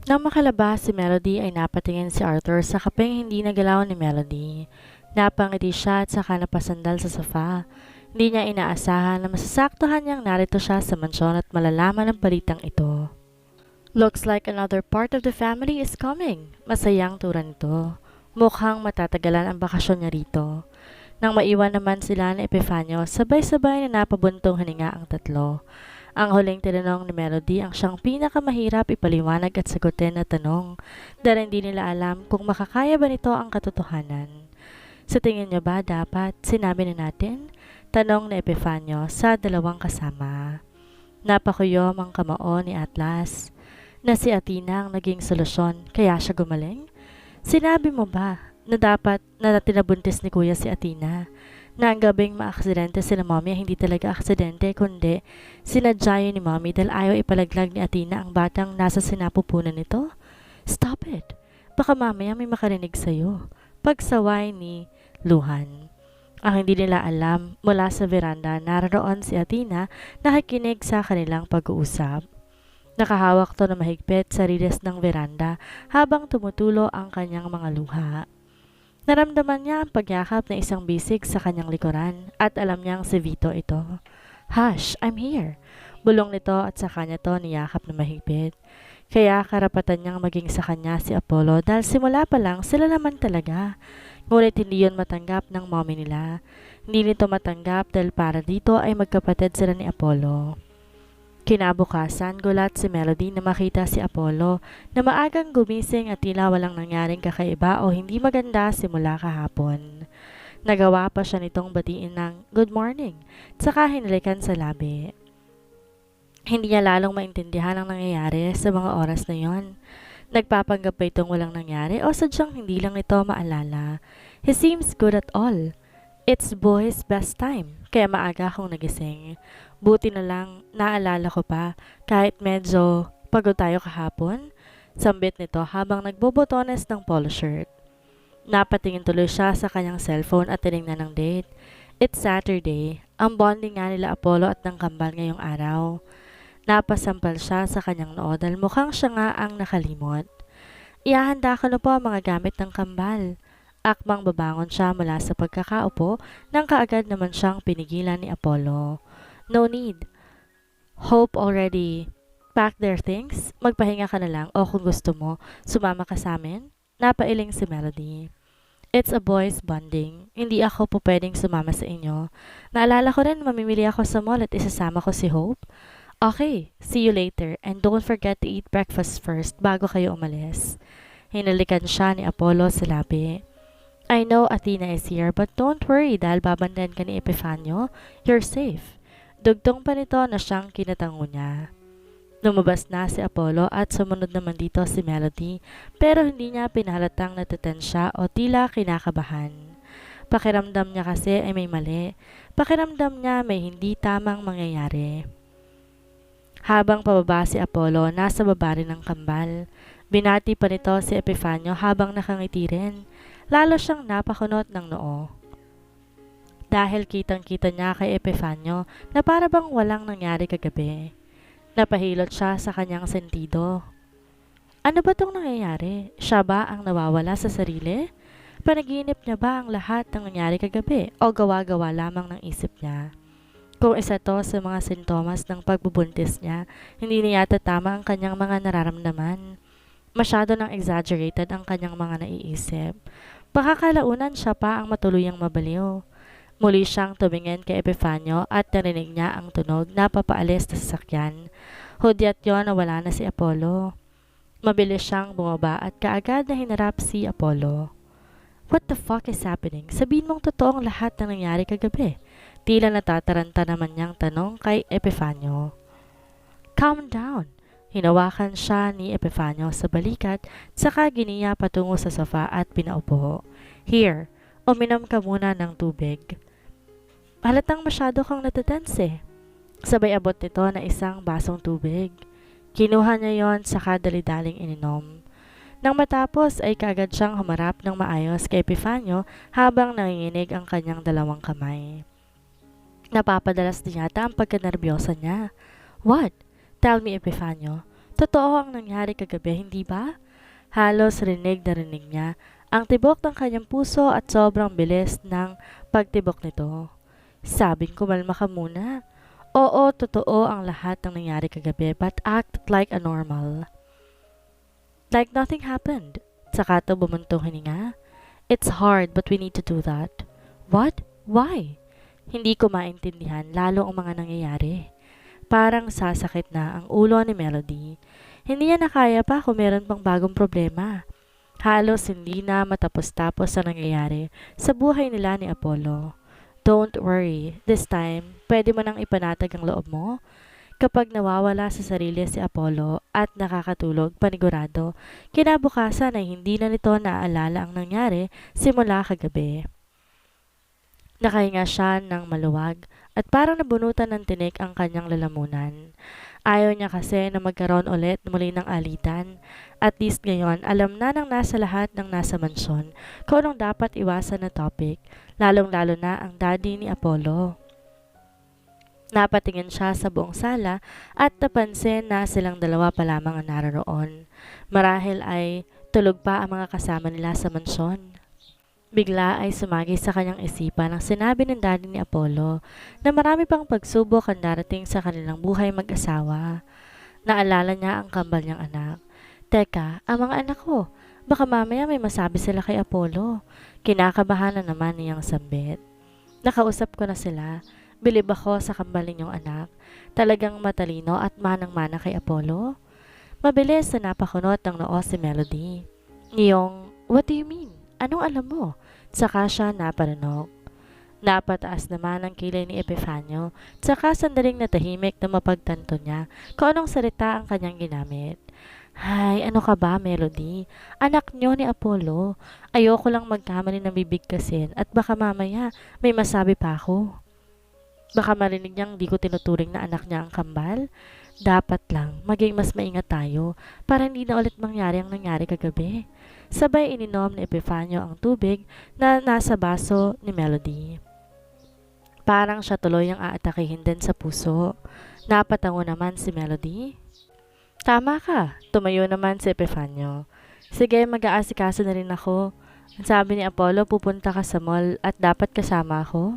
Nang makalabas si Melody ay napatingin si Arthur sa kapeng hindi nagalaw ni Melody. Napangiti siya at saka napasandal sa sofa. Hindi niya inaasahan na masasaktuhan niyang narito siya sa mansyon at malalaman ang balitang ito. Looks like another part of the family is coming. Masayang tura nito. Mukhang matatagalan ang bakasyon niya rito. Nang maiwan naman sila ni Epifanio, sabay-sabay na napabuntong hininga ang tatlo. Ang huling tinanong ni Melody ang siyang pinakamahirap ipaliwanag at sagutin na tanong dahil hindi nila alam kung makakaya ba nito ang katotohanan. Sa tingin niyo ba dapat sinabi na natin? Tanong ni Epifanio sa dalawang kasama. Napakuyom ang kamao ni Atlas na si Athena ang naging solusyon kaya siya gumaling? Sinabi mo ba na dapat na tinabuntis ni Kuya si Athena? Na ang gabing maaksidente sila Mommy ay hindi talaga aksidente kundi sinadya yun ni Mommy dahil ayaw ipalaglag ni Athena ang batang nasa sinapupunan nito? Stop it! Baka mamaya may makarinig sa'yo. Pagsaway ni Luhan. Ang hindi nila alam, mula sa veranda naroon si Athena nakikinig sa kanilang pag-uusap. Nakahawak to na mahigpit sa riles ng veranda habang tumutulo ang kanyang mga luha. Naramdaman niya ang pagyakap na isang bisig sa kanyang likuran at alam niyang si Vito ito. Hush, I'm here. Bulong nito at sa kanya to niyakap na mahigpit. Kaya karapatan niyang maging sa kanya si Apollo dahil simula pa lang sila naman talaga. Ngunit hindi yun matanggap ng mommy nila. Hindi nito matanggap dahil para dito ay magkapatid sila ni Apollo. Kinabukasan, gulat si Melody na makita si Apollo na maagang gumising at tila walang nangyaring kakaiba o hindi maganda simula kahapon. Nagawa pa siya nitong batiin ng good morning, tsaka hinalikan sa labi. Hindi niya lalong maintindihan ang nangyayari sa mga oras na yon. Nagpapanggap ba itong walang nangyari o sadyang hindi lang ito maalala? He seems good at all. It's boy's best time, kaya maaga akong nagising. Buti na lang naalala ko pa kahit medyo pagod tayo kahapon. Sambit nito habang nagbobotones ng polo shirt. Napatingin tuloy siya sa kanyang cellphone at tinignan ng date. It's Saturday. Ang bonding nga nila Apollo at ng kambal ngayong araw. Napasampal siya sa kanyang noo dahil mukhang siya nga ang nakalimot. Ihahanda ko na po ang mga gamit ng kambal. Akmang babangon siya mula sa pagkakaupo nang kaagad naman siyang pinigilan ni Apollo. No need. Hope already packed their things. Magpahinga ka na lang o kung gusto mo, sumama ka sa amin. Napailing si Melody. It's a boys bonding. Hindi ako po pwedeng sumama sa inyo. Naalala ko rin mamimili ako sa mall at isasama ko si Hope. Okay, see you later and don't forget to eat breakfast first bago kayo umalis. Hinalikan siya ni Apollo sa labi. I know Athena is here but don't worry dahil babandan ka ni Epifanio. You're safe. Dugtong pa nito na siyang kinatango niya. Lumabas na si Apollo at sumunod naman dito si Melody pero hindi niya pinahalatang natetensya o tila kinakabahan. Pakiramdam niya kasi ay may mali. Pakiramdam niya may hindi tamang mangyayari. Habang pababa si Apollo, nasa baba rin ng kambal. Binati pa nito si Epifanio habang nakangiti rin. Lalo siyang napakunot ng noo. Dahil kitang-kita niya kay Epifanio na para bang walang nangyari kagabi. Napahilot siya sa kanyang sentido. Ano ba tong nangyayari? Siya ba ang nawawala sa sarili? Panaginip niya ba ang lahat ng nangyari kagabi o gawa-gawa lamang ng isip niya? Kung isa to sa mga sintomas ng pagbubuntis niya, hindi niya yata tama ang kanyang mga nararamdaman. Masyado nang exaggerated ang kanyang mga naiisip. Baka kalaunan siya pa ang matuluyang mabaliw. Muli siyang tumingin kay Epifanio at narinig niya ang tunog na papaalis sa sasakyan. Hudyat yon na wala na si Apollo. Mabilis siyang bumaba at kaagad na hinarap si Apollo. What the fuck is happening? Sabihin mong totoo ang lahat ng nangyari kagabi. Tila natataranta naman niyang tanong kay Epifanio. Calm down. Hinawakan siya ni Epifanio sa balikat, saka giniya patungo sa sofa at pinaupo. Here, uminom ka muna ng tubig. Halatang masyado kang natatense. Sabay abot nito na isang basong tubig. Kinuha niya yon saka dali-daling ininom. Nang matapos ay kaagad siyang humarap ng maayos kay Epifanio habang nanginginig ang kanyang dalawang kamay. Napapadalas din yata ang pagkanerbiyosa niya. What? Tell me, Epifanio. Totoo ang nangyari kagabi, hindi ba? Halos rinig na rinig niya ang tibok ng kanyang puso at sobrang bilis ng pagtibok nito. Sabing kumalma ka muna. Oo, totoo ang lahat ng nangyari kagabi, but act like a normal. Like nothing happened. Saka to bumuntong hininga. It's hard, but we need to do that. What? Why? Hindi ko maintindihan, lalo ang mga nangyayari. Parang sasakit na ang ulo ni Melody. Hindi niya nakaya pa kung meron pang bagong problema. Halos hindi na matapos-tapos ang nangyayari sa buhay nila ni Apollo. Don't worry, this time, pwede mo nang ipanatag ang loob mo. Kapag nawawala sa sarili si Apollo at nakakatulog panigurado, kinabukasan ay hindi na nito naaalala ang nangyari simula kagabi. Nakahinga siya ng maluwag at parang nabunutan ng tinik ang kanyang lalamunan. Ayaw niya kasi na magkaroon ulit muli ng alitan. At least ngayon, alam na ng nasa lahat ng nasa mansyon kung anong dapat iwasan na topic, lalong-lalo na ang daddy ni Apollo. Napatingin siya sa buong sala at napansin na silang dalawa pa lamang ang naroon. Marahil ay tulog pa ang mga kasama nila sa mansyon. Bigla ay sumagi sa kanyang isipan ang sinabi ng daddy ni Apollo na marami pang pagsubok ang darating sa kanilang buhay mag-asawa. Naalala niya ang kambal niyang anak. Teka, ang mga anak ko, baka mamaya may masabi sila kay Apollo. Kinakabahan na naman niyang sambit. Nakausap ko na sila. Bilib ako sa kambal ninyong anak. Talagang matalino at manang-mana kay Apollo. Mabilis na napakunot ng noo si Melody. Niyong, what do you mean? Anong alam mo? Saka siya napanunok. Napataas naman ang kilay ni Epifanio, saka sandaling natahimik na mapagtanto niya kung anong salita ang kanyang ginamit. Hay, ano ka ba, Melody? Anak niyo ni Apollo. Ayoko lang magkamali ng bibigkasin at baka mamaya may masabi pa ako. Baka marinig niyang di ko tinuturing na anak niya ang kambal. Dapat lang, maging mas maingat tayo para hindi na ulit mangyari ang nangyari kagabi. Sabay ininom ni Epifanio ang tubig na nasa baso ni Melody. Parang siya tuloy ang aatakihin din sa puso. Napatango naman si Melody. Tama ka, tumayo naman si Epifanio. Sige, mag-aasikaso na rin ako. Sabi ni Apollo, pupunta ka sa mall at dapat kasama ako.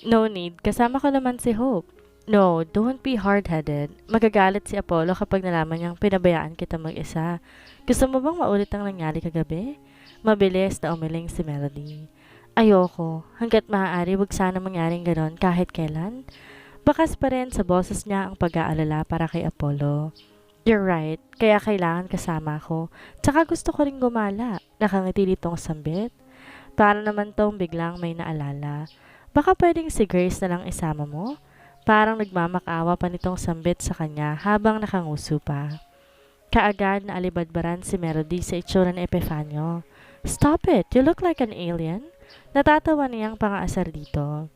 No need, kasama ko naman si Hope. No, don't be hard-headed. Magagalit si Apollo kapag nalaman niyang pinabayaan kita mag-isa. Gusto mo bang maulit ang nangyari kagabi? Mabilis na umiling si Melody. Ayoko. Hanggat maaari, wag sana mangyaring ganon kahit kailan. Bakas pa rin sa boses niya ang pag-aalala para kay Apollo. You're right. Kaya kailangan kasama ko. Tsaka gusto ko rin gumala. Nakangiti nitong sambit. Para naman tong biglang may naalala. Baka pwedeng si Grace na lang isama mo? Parang nagmamakawa pa nitong sambit sa kanya habang nakanguso pa. Kaagad na alibadbaran si Melody sa itsura ni Epifanio. Stop it! You look like an alien. Natatawa niyang pangaasar dito.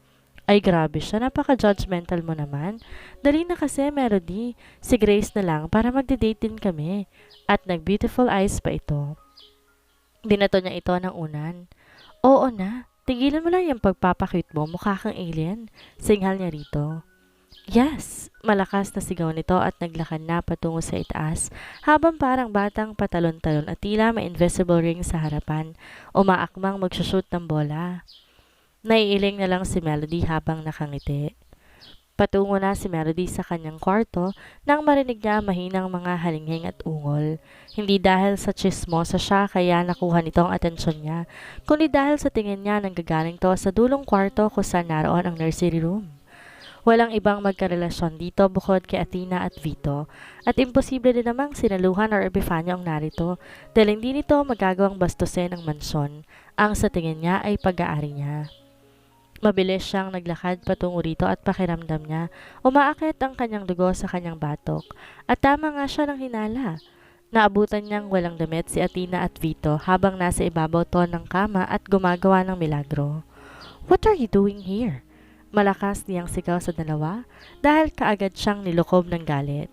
Ay grabe siya, napaka-judgmental mo naman. Dali na kasi, Melody. Si Grace na lang para magde-date din kami. At nag-beautiful eyes pa ito. Binato niya ito ng unan. Oo na, tigilan mo lang yung pagpapakute mo, mukha kang alien. Singhal niya rito. Yes! Malakas na sigaw nito at naglakad na patungo sa itaas habang parang batang patalon-talon at tila may invisible ring sa harapan, umaakmang magsushoot ng bola. Naiiling na lang si Melody habang nakangiti. Patungo na si Melody sa kanyang kwarto nang marinig niya mahinang mga halinghing at ungol. Hindi dahil sa chismosa siya kaya nakuha nito ang atensyon niya, kundi dahil sa tingin niya nanggagaling to sa dulong kwarto kung saan naroon ang nursery room. Walang ibang magkarelasyon dito bukod kay Athena at Vito, at imposible din namang sinaluhan or Epifanio ang narito dahil hindi nito magagawang bastusin ang mansyon. Ang sa tingin niya ay pag-aari niya. Mabilis siyang naglakad patungo rito at pakiramdam niya, umaakit ang kanyang dugo sa kanyang batok, at tama nga siya ng hinala. Naabutan niyang walang damit si Athena at Vito habang nasa ibabaw to ng kama at gumagawa ng milagro. What are you doing here? Malakas niyang sigaw sa dalawa dahil kaagad siyang nilukob ng galit.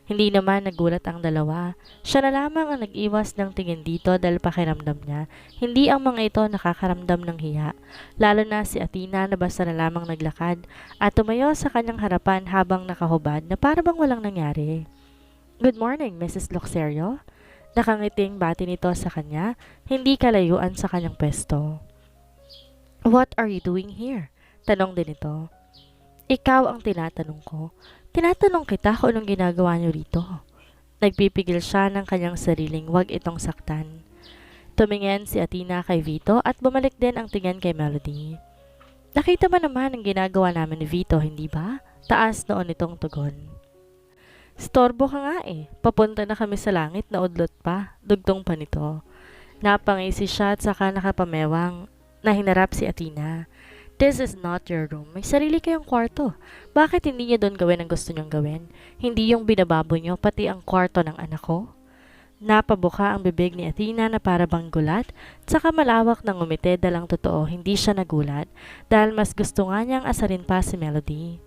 Hindi naman nagulat ang dalawa. Siya na lamang ang nag-iwas ng tingin dito dahil pakiramdam niya. Hindi ang mga ito nakakaramdam ng hiya. Lalo na si Athena na basta na lamang naglakad at tumayo sa kanyang harapan habang nakahubad na para bang walang nangyari. Good morning, Mrs. Luxerio. Nakangiting bati nito sa kanya, hindi kalayuan sa kanyang pwesto. What are you doing here? Tanong din ito. Ikaw ang tinatanong ko. Tinatanong kita kung anong ginagawa niyo rito. Nagpipigil siya ng kanyang sariling wag itong saktan. Tumingin si Athena kay Vito at bumalik din ang tingin kay Melody. Nakita mo naman ang ginagawa namin ni Vito, hindi ba? Taas noon itong tugon. Storbo ka nga eh. Papunta na kami sa langit na udlot pa. Dugtong pa nito. Napangisi siya at saka nakapamewang na hinarap si Athena. This is not your room. May sarili kayong kwarto. Bakit hindi niyo doon gawin ang gusto niyong gawin? Hindi yung binababo niyo pati ang kwarto ng anak ko? Napabuka ang bibig ni Athena na para bang gulat, tsaka malawak ng ngumiti dalang totoo hindi siya nagulat dahil mas gusto nga niyang asarin pa si Melody.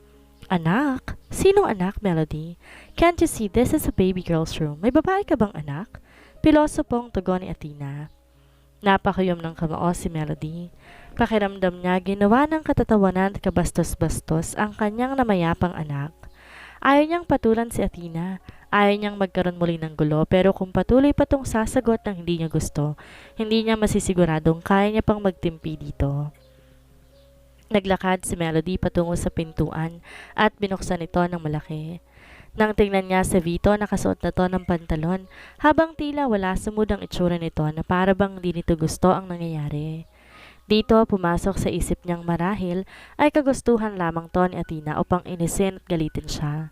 Anak? Sinong anak, Melody? Can't you see this is a baby girl's room? May babae ka bang anak? Piloso pong tugon ni Athena. Napakayom ng kamao si Melody. Pakiramdam niya ginawa ng katatawanan at kabastos-bastos ang kanyang namayapang anak. Ayaw niyang patulan si Athena. Ayaw niyang magkaroon muli ng gulo pero kung patuloy pa tong sasagot ng hindi niya gusto, hindi niya masisiguradong kaya niya pang magtimpi dito. Naglakad si Melody patungo sa pintuan at binuksan ito ng malaki. Nang tingnan niya si Vito, nakasuot na to ng pantalon, habang tila wala sa mood ang itsura nito na para bang hindi nito gusto ang nangyayari. Dito, pumasok sa isip niyang marahil ay kagustuhan lamang to ni Athena upang inisin at galitin siya.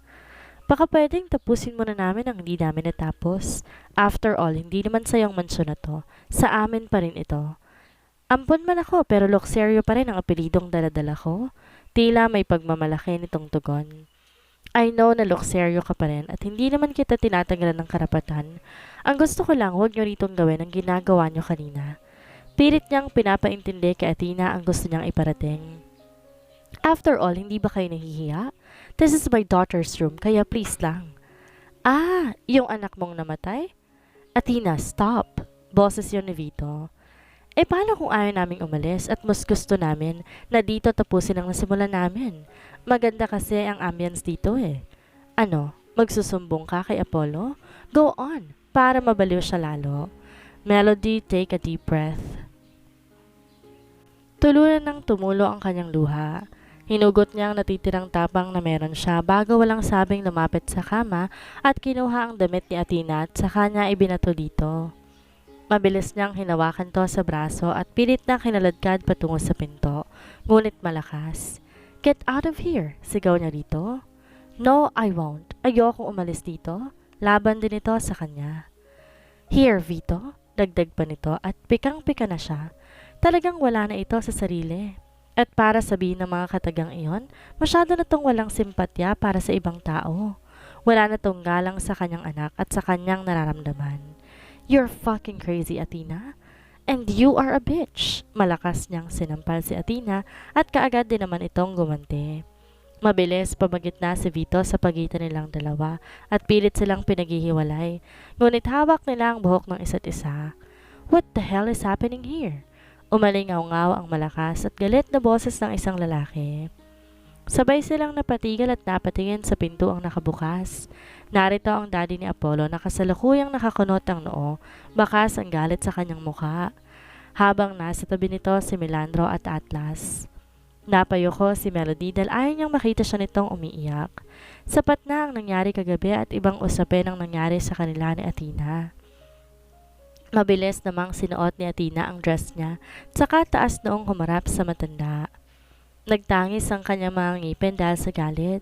Baka pwedeng tapusin mo na namin ang hindi namin natapos. After all, hindi naman sa iyong mansyon na to. Sa amin pa rin ito. Ampon man ako pero Luxerio pa rin ang apelidong daladala ko. Tila may pagmamalaki nitong tugon. I know na Luxerio ka pa rin at hindi naman kita tinatanggalan ng karapatan. Ang gusto ko lang huwag niyo ritong gawin ang ginagawa niyo kanina. Pilit niyang pinapaintindi kay Athena ang gusto niyang iparating. After all, hindi ba kayo nahihiya? This is my daughter's room, kaya please lang. Ah, yung anak mong namatay? Athena, stop. Boses yun ni Vito. Paano kung ayaw naming umalis at mas gusto namin na dito tapusin ang nasimulan namin? Maganda kasi ang ambience dito eh. Ano, magsusumbong ka kay Apollo? Go on, para mabaliw siya lalo. Melody, take a deep breath. Tuluyan ng tumulo ang kanyang luha. Hinugot niya ang natitirang tapang na meron siya bago walang sabing lumapit sa kama at kinuha ang damit ni Athena at saka niya ibinato dito. Mabilis niyang hinawakan to sa braso at pilit na kinaladkad patungo sa pinto, ngunit malakas. Get out of here! Sigaw niya dito. No, I won't. Ayokong umalis dito. Laban din ito sa kanya. Here, Vito. Dagdag pa nito at pikang-pika na siya. Talagang wala na ito sa sarili. At para sabihin ng mga katagang iyon, masyado na tong walang simpatya para sa ibang tao. Wala na tong galang sa kanyang anak at sa kanyang nararamdaman. You're fucking crazy, Athena. And you are a bitch. Malakas niyang sinampal si Athena at kaagad din naman itong gumanti. Mabilis pamagitna si Vito sa pagitan nilang dalawa at pilit silang pinaghihiwalay. Ngunit hawak nila ang buhok ng isa't isa. What the hell is happening here? Umalingaw-ngaw ang malakas at galit na boses ng isang lalaki. Sabay silang napatigal at napatingin sa pinto ang nakabukas. Narito ang daddy ni Apollo na kasalukuyang nakakunot ang noo, bakas ang galit sa kanyang mukha. Habang nasa tabi nito si Melandro at Atlas. Napayoko si Melody dahil ayaw niyang makita siya nitong umiiyak. Sapat na ang nangyari kagabi at ibang usapin ang nangyari sa kanila ni Athena. Mabilis namang sinuot ni Athena ang dress niya, saka taas noong humarap sa matanda. Nagtangis ang kanyang mga ngipin dahil sa galit.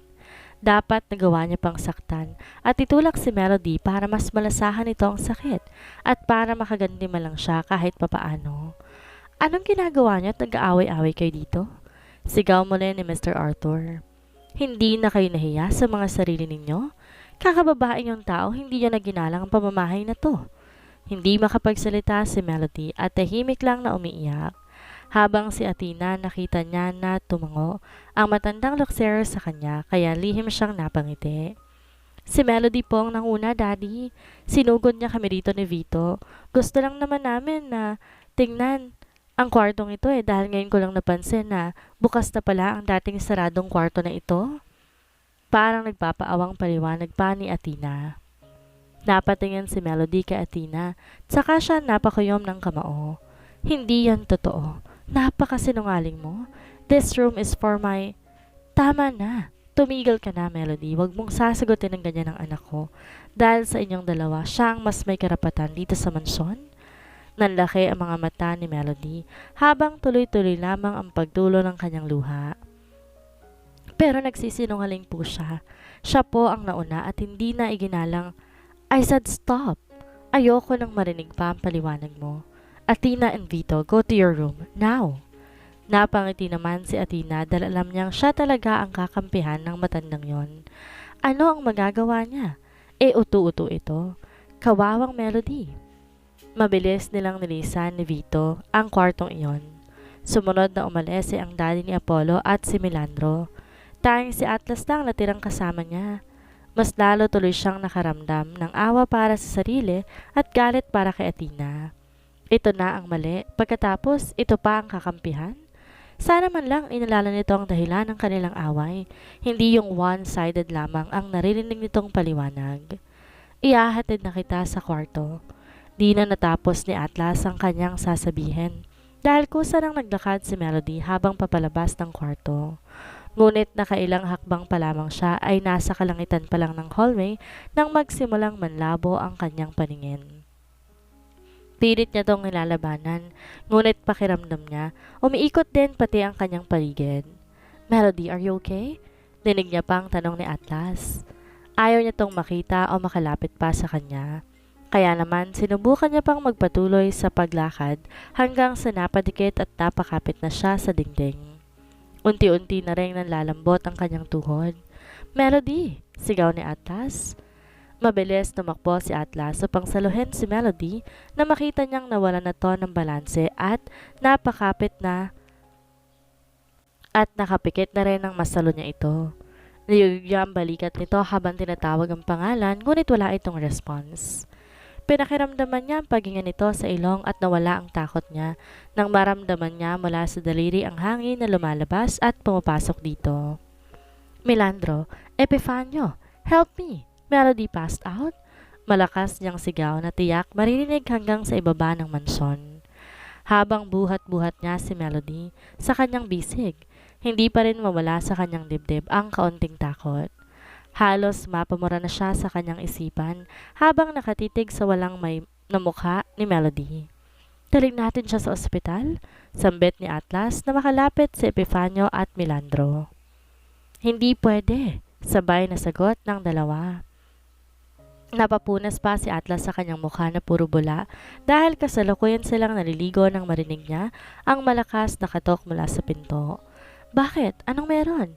Dapat nagawa niya pang saktan at itulak si Melody para mas malasahan ito ang sakit at para makaganti man lang siya kahit papaano. Anong ginagawa niya at nag-aaway-away kayo dito? Sigaw muli ni Mr. Arthur. Hindi na kayo nahiya sa mga sarili ninyo? Kakababae yung tao, hindi niya naginalang ang pamamahay na to. Hindi makapagsalita si Melody at tahimik lang na umiiyak. Habang si Athena nakita niya na tumango ang matandang Luxerio sa kanya kaya lihim siyang napangiti. Si Melody pong nanguna, Daddy. Sinugod niya kami rito ni Vito. Gusto lang naman namin na tingnan ang kwartong ito dahil ngayon ko lang napansin na bukas na pala ang dating saradong kwarto na ito. Parang nagpapaawang paliwanag pa ni Athena. Napatingin si Melody kay Athena, tsaka siya napakuyom ng kamao. Hindi yan totoo. Napakasinungaling mo. This room is for my... Tama na. Tumigil ka na, Melody. Huwag mong sasagutin ng ganyan ng anak ko. Dahil sa inyong dalawa, siya ang mas may karapatan dito sa mansyon. Nanlaki ang mga mata ni Melody habang tuloy-tuloy lamang ang pagtulo ng kanyang luha. Pero nagsisinungaling po siya. Siya po ang nauna at hindi na iginalang. I said stop. Ayoko nang marinig pa ang paliwanag mo. Athena and Vito, go to your room, now. Napangiti naman si Athena dahil alam niyang siya talaga ang kakampihan ng matandang yon. Ano ang magagawa niya? Utu-utu ito. Kawawang Melody. Mabilis nilang nilisan ni Vito ang kwartong iyon. Sumunod na umalis ang daddy ni Apollo at si Melandro. Tanging si Atlas lang natirang kasama niya. Mas lalo tuloy siyang nakaramdam ng awa para sa sarili at galit para kay Athena. Ito na ang mali, pagkatapos ito pa ang kakampihan? Sana man lang inalala nito ang dahilan ng kanilang away, hindi yung one-sided lamang ang naririnig nitong paliwanag. Ihahatid na kita sa kwarto. Di na natapos ni Atlas ang kanyang sasabihin dahil kusa nang naglakad si Melody habang papalabas ng kwarto. Ngunit nakailang hakbang pa lamang siya ay nasa kalangitan pa lang ng hallway nang magsimulang manlabo ang kanyang paningin. Pilit niya tong nilalabanan, ngunit pakiramdam niya, umiikot din pati ang kanyang paligid. Melody, are you okay? Dinig niya pang tanong ni Atlas. Ayaw niya tong makita o makalapit pa sa kanya. Kaya naman sinubukan niya pang magpatuloy sa paglakad hanggang sa napadikit at napakapit na siya sa dingding. Unti-unti na rin nanlalambot ang kanyang tuhod. Melody! Sigaw ni Atlas. Mabilis tumakbo si Atlas upang saluhin si Melody na makita niyang nawala na to ng balanse at napakapit na at nakapikit na rin ang masalo niya ito. Niyugya ang balikat nito habang tinatawag ang pangalan ngunit wala itong response. Pinakiramdaman niya ang paghinga nito sa ilong at nawala ang takot niya nang maramdaman niya mula sa daliri ang hangin na lumalabas at pumapasok dito. Melandro, Epifanio, help me! Melody passed out. Malakas niyang sigaw na tiyak maririnig hanggang sa ibaba ng mansyon. Habang buhat-buhat niya si Melody sa kanyang bisig, hindi pa rin mawala sa kanyang dibdib ang kaunting takot. Halos mapamura na siya sa kanyang isipan habang nakatitig sa walang may na mukha ni Melody. Daling natin siya sa ospital, sambit ni Atlas na makalapit si Epifanio at Melandro. Hindi pwede, sabay na sagot ng dalawa. Napapunas pa si Atlas sa kanyang mukha na puro bula dahil kasalukuyan silang naliligo nang marinig niya ang malakas na katok mula sa pinto. Bakit? Anong meron?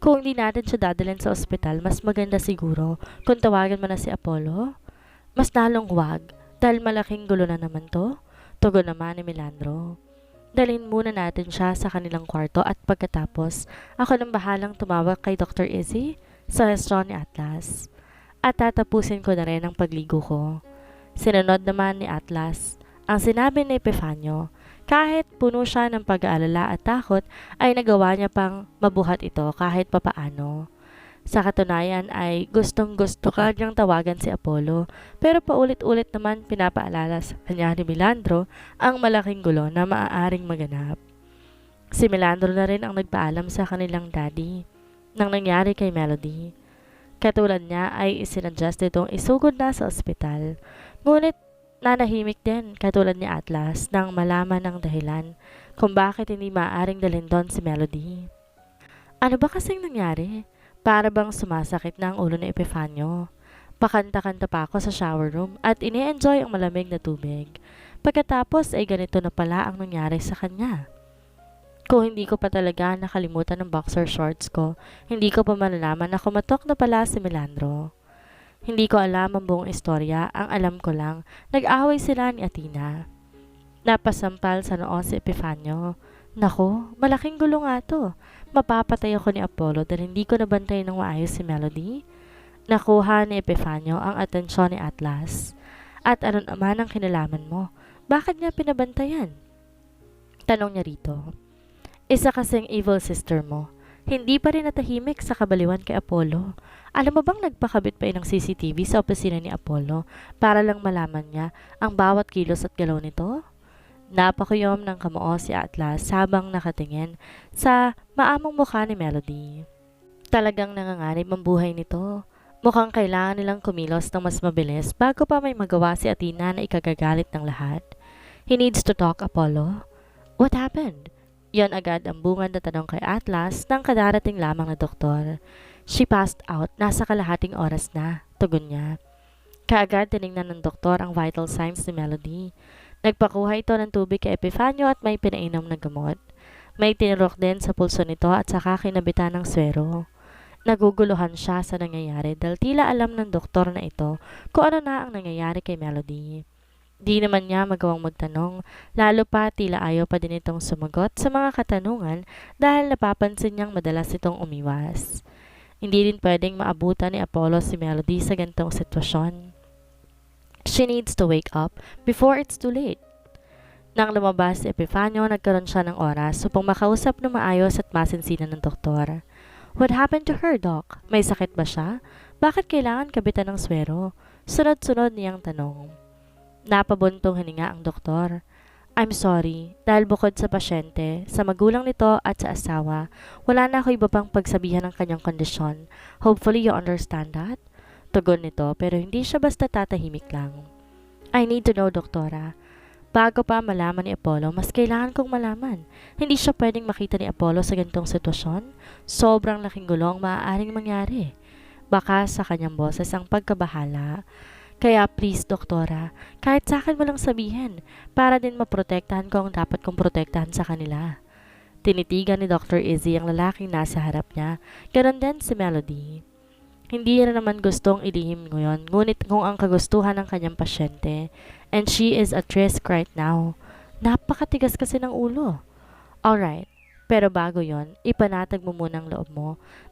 Kung hindi natin siya dadalhin sa ospital, mas maganda siguro kung tawagan mo na si Apollo. Mas lalong huwag dahil malaking gulo na naman to. Tugon naman ni Melandro. Dalhin muna natin siya sa kanilang kwarto at pagkatapos ako nang bahalang tumawag kay Dr. Izzy sa restaurant ni Atlas. At tatapusin ko na rin ang pagligo ko. Sinunod naman ni Atlas ang sinabi ni Epifanio. Kahit puno siya ng pag-aalala at takot, ay nagawa niya pang mabuhat ito kahit papaano. Sa katunayan ay gustong-gusto ka niyang tawagan si Apollo, pero paulit-ulit naman pinapaalala sa kanya ni Melandro ang malaking gulo na maaaring maganap. Si Melandro na rin ang nagpaalam sa kanilang daddy nang nangyari kay Melody. Katulad niya ay isinadjust itong isugod na sa ospital. Ngunit nanahimik din katulad ni Atlas nang malaman ng dahilan kung bakit hindi maaaring dalhin doon si Melody. Ano ba kasing nangyari? Para bang sumasakit na ang ulo ni Epifanio. Pakanta-kanta pa ako sa shower room at ini-enjoy ang malamig na tubig. Pagkatapos ay ganito na pala ang nangyari sa kanya. Kung hindi ko pa talaga nakalimutan ng boxer shorts ko, hindi ko pa malalaman na kumatok na pala si Melandro. Hindi ko alam ang buong istorya, ang alam ko lang, nag-away sila ni Athena. Napasampal sa noo si Epifanio. Nako, malaking gulo nga to. Mapapatay ako ni Apollo dahil hindi ko nabantayan ng maayos si Melody. Nakuha ni Epifanio ang atensyon ni Atlas. At ano naman ang kinalaman mo? Bakit niya pinabantayan? Tanong niya rito. Isa kasing evil sister mo. Hindi pa rin natahimik sa kabaliwan kay Apollo. Alam mo bang nagpakabit pa ng CCTV sa opisina ni Apollo para lang malaman niya ang bawat kilos at galaw nito? Napakuyom ng kamoo si Atlas habang nakatingin sa maamong mukha ni Melody. Talagang nanganganib ang buhay nito. Mukhang kailangan nilang kumilos ng mas mabilis bago pa may magawa si Athena na ikagagalit ng lahat. He needs to talk, Apollo. What happened? Yon agad ang bungad na tanong kay Atlas nang kadarating lamang na doktor. She passed out, nasa kalahating oras na, tugon niya. Kaagad tiningnan ng doktor ang vital signs ni Melody. Nagpakuha ito ng tubig kay Epifanio at may pinainom na gamot. May tinurok din sa pulso nito at saka kinabitan ng swero. Naguguluhan siya sa nangyayari dahil tila alam ng doktor na ito kung ano na ang nangyayari kay Melody. Di naman niya magawang magtanong, lalo pa tila ayaw pa din itong sumagot sa mga katanungan dahil napapansin niyang madalas itong umiwas. Hindi din pwedeng maabutan ni Apollo si Melody sa ganitong sitwasyon. She needs to wake up before it's too late. Nang lumabas si Epifanio, nagkaroon siya ng oras upang makausap ng maayos at masinsinan ng doktor. What happened to her, Doc? May sakit ba siya? Bakit kailangan kabitan ng swero? Sunod-sunod niyang tanong. Napabuntong hininga ang doktor. I'm sorry, dahil bukod sa pasyente, sa magulang nito at sa asawa, wala na ako iba pang pagsabihan ng kanyang kondisyon. Hopefully you understand that? Tugon nito pero hindi siya basta tatahimik lang. I need to know, doktora. Bago pa malaman ni Apollo, mas kailangan kong malaman. Hindi siya pwedeng makita ni Apollo sa ganitong sitwasyon. Sobrang laking gulong maaaring mangyari. Baka sa kanyang boses ang pagkabahala. Kaya please, doktora, kahit sa akin mo lang sabihin, para din maprotektahan ko ang dapat kong protektahan sa kanila. Tinitigan ni Dr. Izzy ang lalaking nasa harap niya, ganon din si Melody. Hindi na naman gustong ilihim ngayon, ngunit kung ang kagustuhan ng kanyang pasyente, and she is at risk right now. Napakatigas kasi ng ulo. Alright, pero bago yon, ipanatag mo muna ang loob mo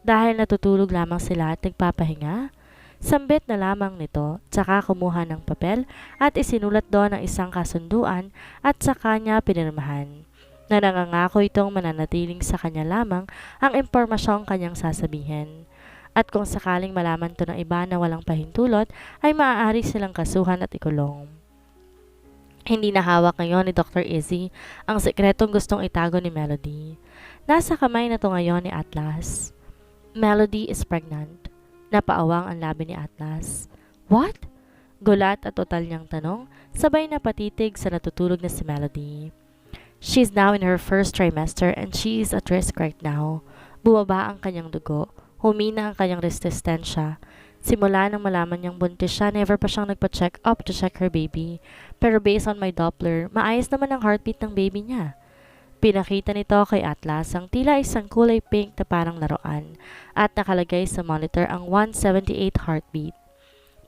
dahil natutulog lamang sila at nagpapahinga. Sambit na lamang nito, tsaka kumuha ng papel at isinulat doon ang isang kasunduan at sa kanya pinirmahan. Na nangangako itong mananatiling sa kanya lamang ang impormasyong kanyang sasabihin. At kung sakaling malaman to ng iba na walang pahintulot, ay maaari silang kasuhan at ikulong. Hindi na hawak ngayon ni Dr. Izzy ang sekretong gustong itago ni Melody. Nasa kamay na to ngayon ni Atlas. Melody is pregnant. Napaawang ang labi ni Atlas. What? Gulat at total niyang tanong, sabay na patitig sa natutulog na si Melody. She's now in her first trimester and she is at risk right now. Bumaba ang kanyang dugo, humina ang kanyang resistensya. Simula nang malaman niyang buntis siya, never pa siyang nagpa-check up to check her baby. Pero based on my Doppler, maayos naman ang heartbeat ng baby niya. Pinakita nito kay Atlas ang tila isang kulay pink na parang laruan at nakalagay sa monitor ang 178 heartbeat.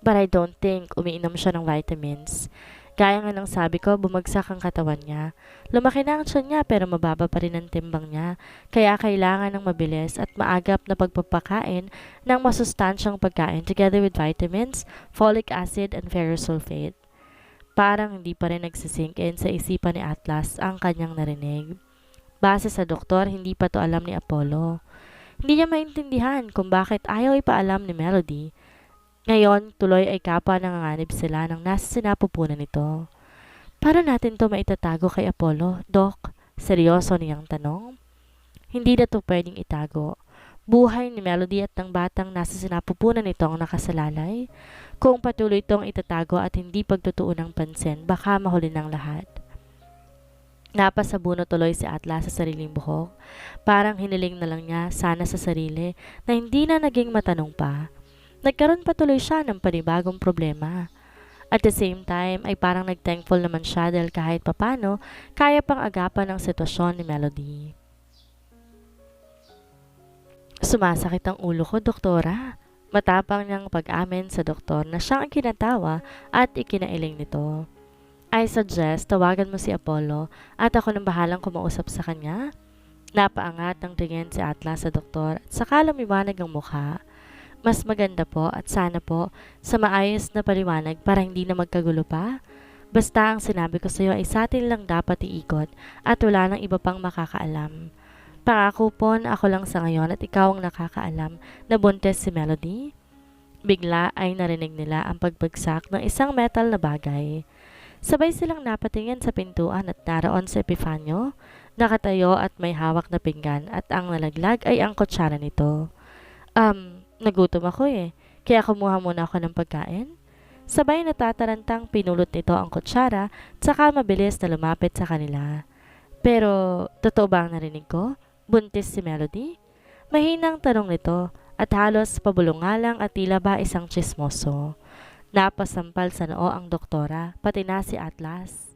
But I don't think umiinom siya ng vitamins. Gaya nga ng sabi ko, bumagsak ang katawan niya. Lumaki na ang tiyan niya pero mababa pa rin ang timbang niya. Kaya kailangan ng mabilis at maagap na pagpapakain ng masustansyang pagkain together with vitamins, folic acid, and ferrous sulfate. Parang hindi pa rin nagsisink in sa isipan ni Atlas ang kanyang narinig. Base sa doktor, hindi pa to alam ni Apollo. Hindi niya maintindihan kung bakit ayaw ipaalam ni Melody. Ngayon, tuloy ay kapwa nanganganib sila nang nasa sinapupunan nito. Paano natin to maitatago kay Apollo, Doc? Seryoso niyang tanong. Hindi na to pwedeng itago. Buhay ni Melody at ng batang nasa sinapupunan nito ang nakasalalay. Kung patuloy itong itatago at hindi pagtutuon ng pansin, baka mahuli ng lahat. Napasabuno tuloy si Atlas sa sariling buhok. Parang hiniling na lang niya sana sa sarili na hindi na naging matanong pa. Nagkaroon pa tuloy siya ng panibagong problema. At the same time ay parang nagthankful naman siya dahil kahit papano kaya pang agapan ang sitwasyon ni Melody. Sumasakit ang ulo ko, doktora. Matapang niyang pag-amin sa doktor na siyang ang kinatawa at ikinailing nito. I suggest tawagan mo si Apollo at ako nang bahalang kumausap sa kanya. Napaangat ng tingin si Atlas sa doktor at saka lumiwanag ang mukha. Mas maganda po at sana po sa maayos na paliwanag para hindi na magkagulo pa. Basta ang sinabi ko sa iyo ay sa atin lang dapat iikot at wala nang iba pang makakaalam. Pangako po na ako lang sa ngayon at ikaw ang nakakaalam na buntis si Melody. Bigla ay narinig nila ang pagbagsak ng isang metal na bagay. Sabay silang napatingin sa pintuan at naroon si Epifanio, nakatayo at may hawak na pinggan at ang nalaglag ay ang kutsara nito. Nagutom ako eh, kaya kumuha muna ako ng pagkain. Sabay natatarantang pinulot nito ang kutsara at saka mabilis na lumapit sa kanila. Pero, totoo ba ang narinig ko? Buntis si Melody? Mahinang tanong nito at halos pabulungalang at tila ba isang tsismoso. Napasampal sa noo ang doktora, pati na si Atlas.